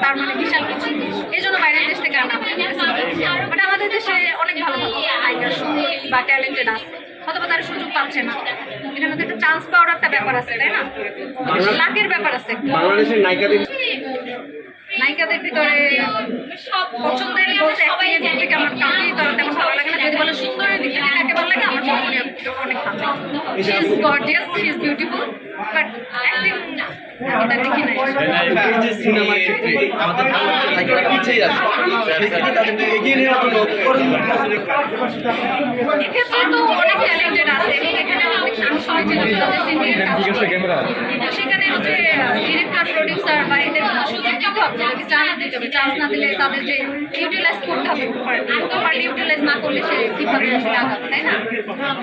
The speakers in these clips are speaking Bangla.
তার মানে বিশাল কিছু। এই জন্য বাইরের দেশ থেকে আনা বাট আমাদের দেশে অনেক ভালো ভালো নায়িকা বা ট্যালেন্টেড আছে, হয়তো তারা সুযোগ পাচ্ছে না। এখানে তো একটা চান্স পাওয়ার একটা ব্যাপার আছে, তাই না? লাকের ব্যাপার আছে। বাংলাদেশের নায়িকাদের ভিতরে পছন্দের বলতে অ্যাক্টিংয়ের দিক থেকে আমার কাউকেই তেমন ভালো লাগে না। যদি বলে সুন্দরের দিক থেকে কাকে ভালো লাগে, আমার মনে অনেক ভালো লাগে। She is gorgeous, she is beautiful, but acting এটা দেখি নাই। সিনেমার ক্ষেত্রে আমাদের বাংলাদেশের নায়িকারা পিছিয়ে আছে, সেক্ষেত্রে তাদেরকে এগিয়ে নেওয়ার জন্য এক্ষেত্রে তো অনেক ট্যালেন্টেড আছে এবং এখানে আমি শুনেছি সেখানে হচ্ছে ডিরেক্টর, প্রডিউসার বা এদের সুযোগ দিতে হবে, তাদেরকে চান্স দিতে হবে। চান্স না দিলে তাদের যে ইউটিলাইজ করতে হবে প্রপারলি ইউটিলাইজ না করলে সে কীভাবে আসলে আগাবে, তাই না?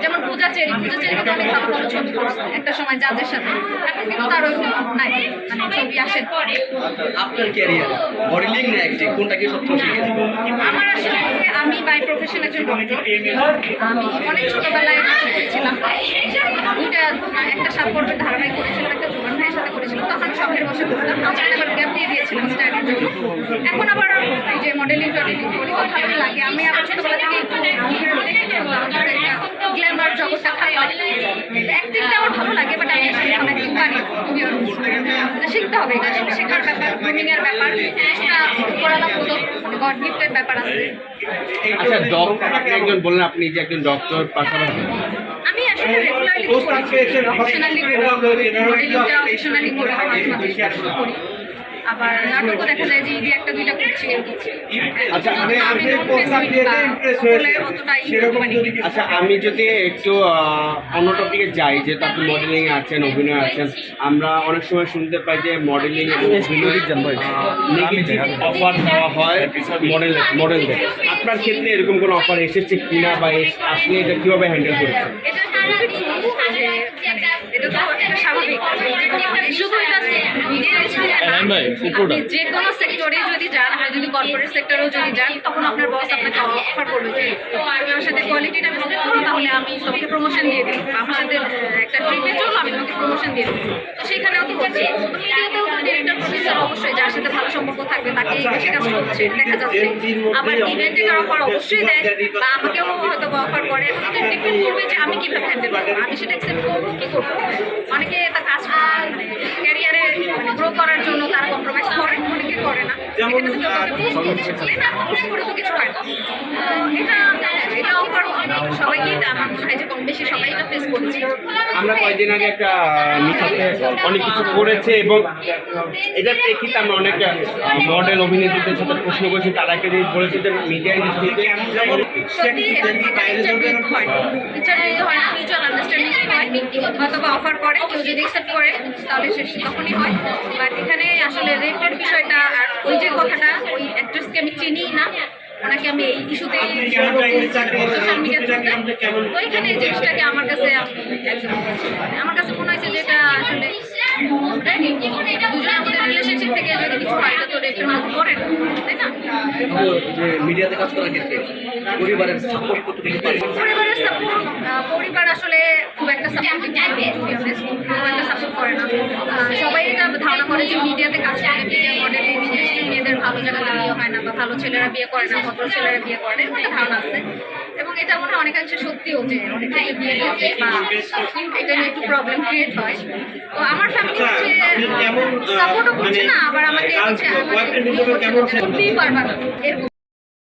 যেমন পূজা চেরি কিন্তু অনেক ভালো ভালো ছবি করছে একটা সময় জাজের সাথে, এখন কিন্তু তার ওই নাই মানে ছবি আসে। আপনার ক্যারিয়ার মডেলিং না অ্যাক্টিং কোনটাকে সবচেয়ে শিখে আমার আসলে আমি বাই প্রফেশন একজন ডক্টর। আমি অনেক ছোটবেলায় করেছিলাম দুইটা, একটা 7 পর্বের ধারাবাহিক করেছিলাম, একটা জুবান ভাইয়ের সাথে করেছিলাম। তখন শখের বসে করতাম, মাঝখানে আবার গ্যাপ দিয়ে দিয়েছিলাম স্টাডির জন্য। এখন আবার এই যে মডেলিং টডেলিং করি, ভালো লাগে। আমি আবার ছোটবেলা থেকে একটু গ্ল্যামার জগৎটা ভালো লাগে, অ্যাক্টিংটা আমার ভালো লাগে, বাট আমি আসলে এখন অ্যাক্টিং পারি না। শিখতে হবে, এটা আসলে শেখার ব্যাপার, গ্রুমিংয়ের ব্যাপার, সেটা উপরালাপূর্বক গড গিফটের ব্যাপার আছে। আচ্ছা, ডক্টর আপনি একজন বললেন, আপনি যে একজন ডক্টর পাশাপাশি আমি আসলে রেগুলারলি অপশনালি করি, করি। আবার নাটকও দেখা যায় যে ঈদে একটা দুইটা করছি। আচ্ছা, আচ্ছা, আমি যদি একটু অন্য টপিকে যাই, যে আপনি মডেলিং আছেন, অভিনয় আছেন, আমরা অনেক সময় শুনতে পাই যে মডেলিং নেগেটিভ অফার দেওয়া হয় মডেলদের। আপনার ক্ষেত্রে এরকম কোনো অফার এসেছে কিনা, বা আপনি এটা কীভাবে হ্যান্ডেল করেছেন? এটা তো একটা স্বাভাবিক, শুধু এটা যে কোনো সেক্টরে যদি যান, আপনি যদি কর্পোরেট সেক্টরেও যদি যান, তখন আপনার বস আপনাকে অফার করবে যে তুমি আমার সাথে কোয়ালিটিটা মেনটেন করো, তাহলে আমি তোমাকে প্রমোশন দিয়ে দিই, আমার সাথে একটা ট্রিপে চলো, আমি তোমাকে প্রমোশন দিয়ে দিই। তো সেখানেও তো হচ্ছে, মিডিয়াতেও তো ডিরেক্টর, প্রডিউসার অবশ্যই যার সাথে ভালো সম্পর্ক থাকবে তাকে বেশি কাজ করছে দেখা যাচ্ছে। আবার ইভেন্টে অফার অবশ্যই দেয়, বা আমাকেও হয়তো অফার করে। এখন এটা ডিপেন্ড করবে যে আমি কীভাবে হ্যান্ডেল করবো, আমি সেটা অ্যাকসেপ্ট করবো কী করবো। অনেকে তা কাজ ক্যারিয়ারে গ্রো করার জন্য তারা কম্প্রোমাইজ করে, অনেকে করে না। এখানে তো না করে তো কিছু হয় না। এটা অফার সবাইকেই, আমার মনে হয় যে কম বেশি সবাই এটা ফেস করছে। আমরা কয়েকদিন আগে একটা মিশাতে অনেক কিছু করেছে, এবং এটার প্রেক্ষিতে আমরা অনেক মডেল অভিনেত্রীদের সাথে প্রশ্ন করেছি, তারা একটা জিনিস বলেছে যে মিডিয়া ইন্ডাস্ট্রিতে অথবা অফার করে, কেউ যদি অ্যাকসেপ্ট করে তাহলে সে তখনই হয়। বাট এখানে আসলে রেটের বিষয়টা, আর ওই যে কথাটা, ওই অ্যাক্ট্রেসকে আমি চিনি না, ওনাকে আমি এই ইস্যুতে সোশ্যাল মিডিয়া থ্রুতে, ওইখানে এই জিনিসটাকে আমার কাছে মনে হয়েছে যে এটা আসলে দুজনে আমাদের রিলেশনশিপ থেকে যদি কিছু হয়, এটা তো রেপের মধ্যে পড়ে না, তাই না? মিডিয়াতে কাজ করার ক্ষেত্রে পরিবারের সাপোর্ট পরিবার আসলে খুব একটা সাপোর্টিভ খুব একটা সাপোর্ট করে না। সবাই এটা ধারণা করে যে মিডিয়াতে কাজ করে, মিডিয়া মডেলিং ইন্ডাস্ট্রি মেয়েদের ভালো জায়গাতে বিয়ে হয় না, বা ভালো ছেলেরা বিয়ে করে না, ভদ্র ছেলেরা বিয়ে করে, এরকম একটা ধারণা আছে। এবং এটা মনে হয় অনেকাংশে সত্যিও যে অনেক থেকে বিয়ে করছে বা এটা নিয়ে একটু প্রবলেম ক্রিয়েট হয়। তো আমার ফ্যামিলি হচ্ছে সাপোর্টও করছে না, আবার আমাকে হচ্ছে করতেই পারবা না এরকম।